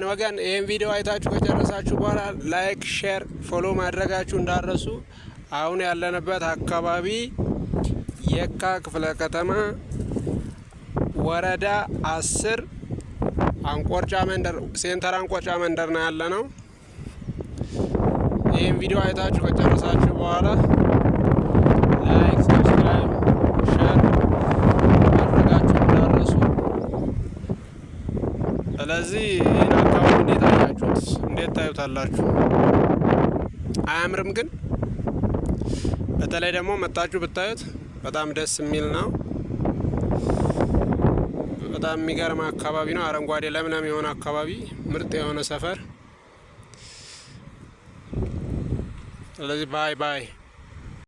ወገን ይህን ቪዲዮ አይታችሁ ከጨረሳችሁ በኋላ ላይክ፣ ሼር፣ ፎሎ ማድረጋችሁ እንዳረሱ። አሁን ያለንበት አካባቢ የካ ክፍለ ከተማ ወረዳ 10 አንቆርጫ መንደር ሴንተር አንቆርጫ መንደር ነው ያለነው። ይህን ቪዲዮ አይታችሁ ከጨረሳችሁ በኋላ ላይክ፣ ሰብስክራይብ፣ ሼር ማድረጋችሁ እንዳረሱ። ስለዚህ ይህን አካባቢ እንዴት አያችሁት? እንዴት ታዩታላችሁ? አያምርም? ግን በተለይ ደግሞ መጣችሁ ብታዩት በጣም ደስ የሚል ነው። በጣም የሚገርም አካባቢ ነው። አረንጓዴ ለምለም የሆነ አካባቢ፣ ምርጥ የሆነ ሰፈር። ስለዚህ ባይ